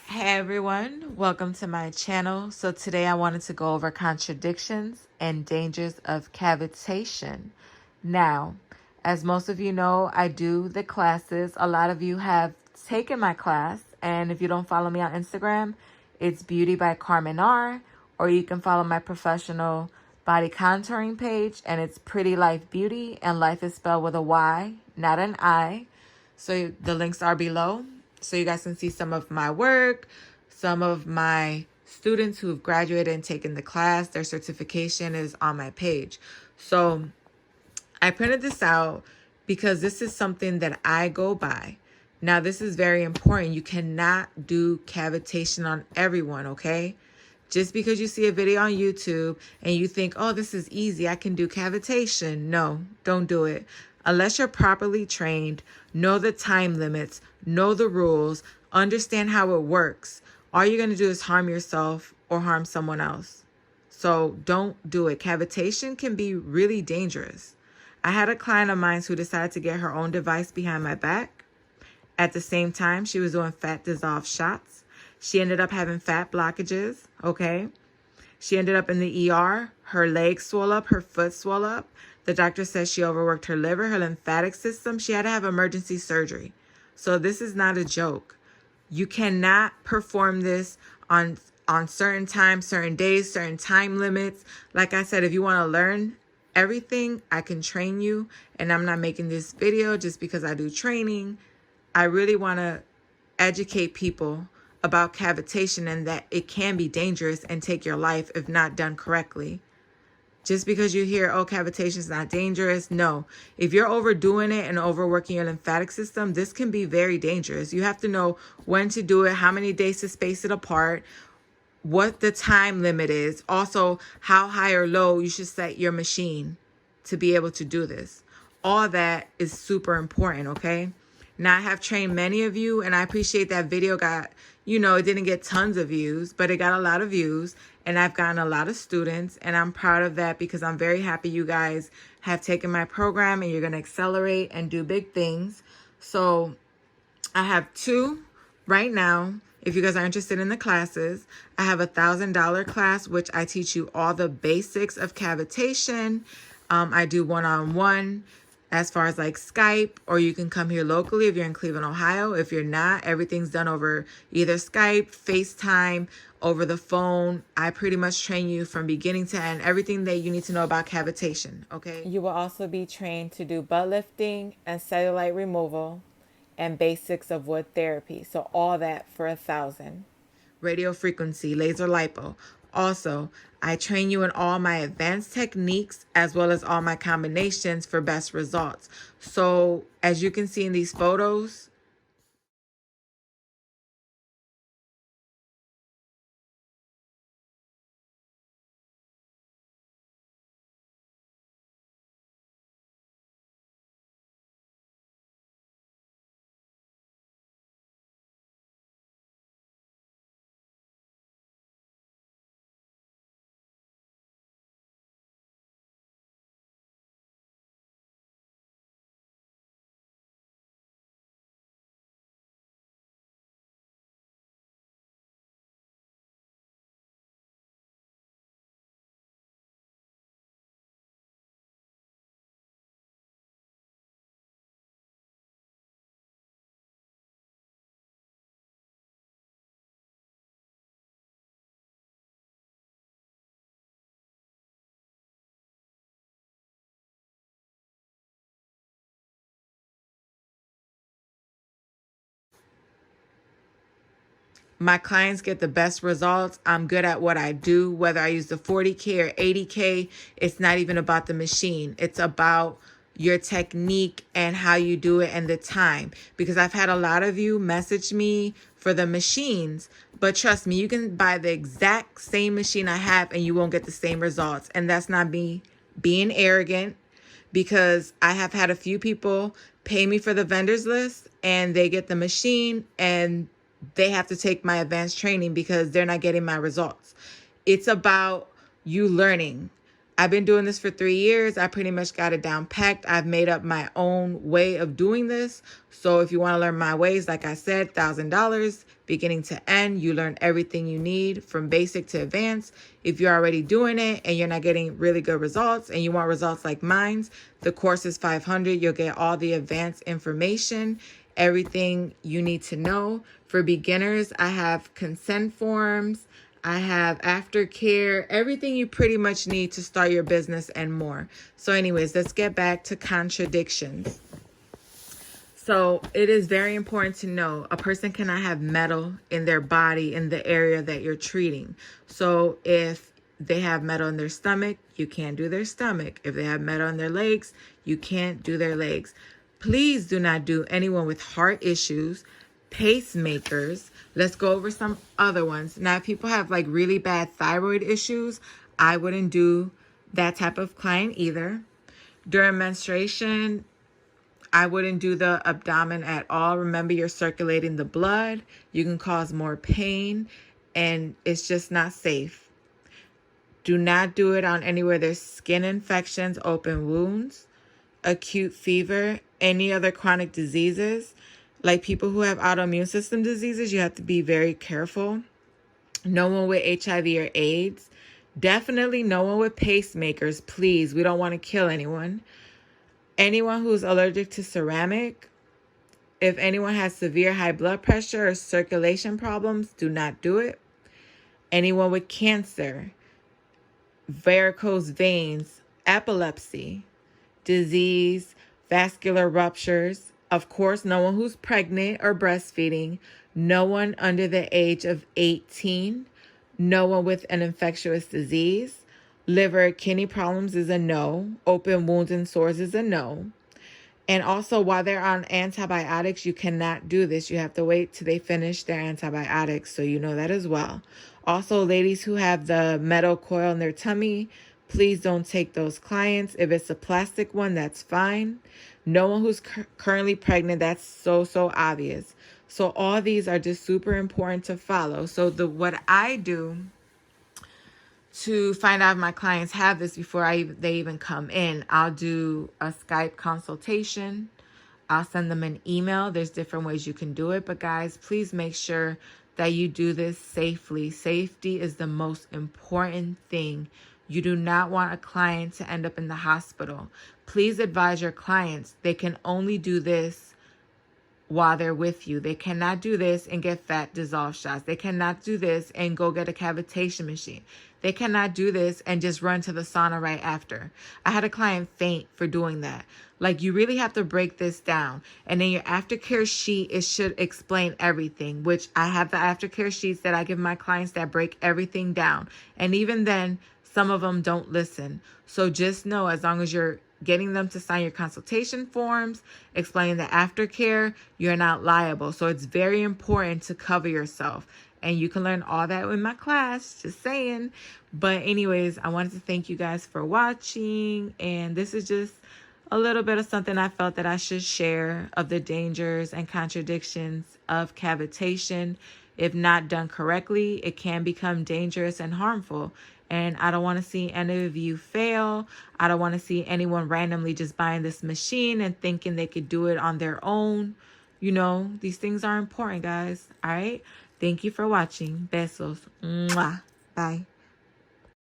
Hey everyone, welcome to my channel. So today I wanted to go over contradictions and dangers of cavitation. Now, as most of you know, I do the classes. A lot of you have taken my class, and if you don't follow me on Instagram, it's Beauty by Carmen R, or you can follow my professional body contouring page, and it's Pretty Life Beauty, and life is spelled with a Y, not an I. So the links are below. So you guys can see some of my work, some of my students who've graduated and taken the class. Their certification is on my page. So I printed this out because this is something that I go by. Now, this is very important. You cannot do cavitation on everyone, okay? Just because you see a video on YouTube and you think, oh, this is easy, I can do cavitation. No, don't do it. Unless you're properly trained, know the time limits, know the rules, understand how it works. All you're going to do is harm yourself or harm someone else. So don't do it. Cavitation can be really dangerous. I had a client of mine who decided to get her own device behind my back. At the same time, she was doing fat dissolve shots. She ended up having fat blockages, okay? She ended up in the ER. Her legs swelled up, her foot swelled up. The doctor says she overworked her liver, her lymphatic system. She had to have emergency surgery. So this is not a joke. You cannot perform this on certain times, certain days, certain time limits. Like I said, if you want to learn everything, I can train you. And I'm not making this video just because I do training. I really want to educate people about cavitation and that it can be dangerous and take your life if not done correctly. Just because you hear, oh, cavitation is not dangerous. No, if you're overdoing it and overworking your lymphatic system, this can be very dangerous. You have to know when to do it, how many days to space it apart, what the time limit is. Also, how high or low you should set your machine to be able to do this. All that is super important, okay? Now, I have trained many of you, and I appreciate that video got, it didn't get tons of views, but it got a lot of views, and I've gotten a lot of students, and I'm proud of that because I'm very happy you guys have taken my program and you're going to accelerate and do big things. So I have two right now. If you guys are interested in the classes, I have a $1,000 class, which I teach you all the basics of cavitation. I do one-on-one as far as like Skype, or you can come here locally if you're in Cleveland, Ohio. If you're not, everything's done over either Skype, FaceTime, over the phone. I pretty much train you from beginning to end, everything that you need to know about cavitation, okay? You will also be trained to do butt lifting and cellulite removal and basics of wood therapy. So all that for $1,000. Radio frequency, laser lipo. Also, I train you in all my advanced techniques as well as all my combinations for best results. So as you can see in these photos, my clients get the best results. I'm good at what I do, whether I use the 40K or 80K. It's not even about the machine. It's about your technique and how you do it and the time. Because I've had a lot of you message me for the machines, but trust me, you can buy the exact same machine I have and you won't get the same results. And that's not me being arrogant, because I have had a few people pay me for the vendors list and they get the machine and they have to take my advanced training because they're not getting my results. It's about you learning. I've been doing this for 3 years. I pretty much got it down packed. I've made up my own way of doing this. So if you want to learn my ways, like I said, $1,000 beginning to end. You learn everything you need from basic to advanced. If you're already doing it and you're not getting really good results and you want results like mine, the course is $500. You'll get all the advanced information, everything you need to know. For beginners, I have consent forms. I have aftercare, everything you pretty much need to start your business and more. So anyways, let's get back to contradictions. So it is very important to know a person cannot have metal in their body in the area that you're treating. So if they have metal in their stomach, you can't do their stomach. If they have metal in their legs, you can't do their legs. Please do not do anyone with heart issues, pacemakers. Let's go over some other ones. Now, if people have like really bad thyroid issues, I wouldn't do that type of client either. During menstruation, I wouldn't do the abdomen at all. Remember, you're circulating the blood. You can cause more pain, and it's just not safe. Do not do it on anywhere there's skin infections, open wounds, acute fever, any other chronic diseases. Like people who have autoimmune system diseases, you have to be very careful. No one with HIV or AIDS. Definitely no one with pacemakers, please. We don't want to kill anyone. Anyone who's allergic to ceramic. If anyone has severe high blood pressure or circulation problems, do not do it. Anyone with cancer, varicose veins, epilepsy, disease, vascular ruptures. Of course, no one who's pregnant or breastfeeding, no one under the age of 18, no one with an infectious disease. Liver, kidney problems is a no. Open wounds and sores is a no. And also, while they're on antibiotics, you cannot do this. You have to wait till they finish their antibiotics, so you know that as well. Also, ladies who have the metal coil in their tummy, please don't take those clients. If it's a plastic one, that's fine. No one who's currently pregnant, that's so obvious. So all these are just super important to follow. So what I do to find out if my clients have this before they even come in, I'll do a Skype consultation. I'll send them an email. There's different ways you can do it. But guys, please make sure that you do this safely. Safety is the most important thing. You do not want a client to end up in the hospital. Please advise your clients they can only do this while they're with you. They cannot do this and get fat dissolve shots. They cannot do this and go get a cavitation machine. They cannot do this and just run to the sauna right after. I had a client faint for doing that. Like, you really have to break this down. And in your aftercare sheet, it should explain everything, which I have the aftercare sheets that I give my clients that break everything down. And even then, some of them don't listen. So just know, as long as you're getting them to sign your consultation forms, explaining the aftercare, you're not liable. So it's very important to cover yourself. And you can learn all that in my class, just saying. But anyways, I wanted to thank you guys for watching. And this is just a little bit of something I felt that I should share of the dangers and contradictions of cavitation. If not done correctly, it can become dangerous and harmful. And I don't want to see any of you fail. I don't want to see anyone randomly just buying this machine and thinking they could do it on their own. You know, these things are important, guys. All right. Thank you for watching. Besos. Mwah. Bye.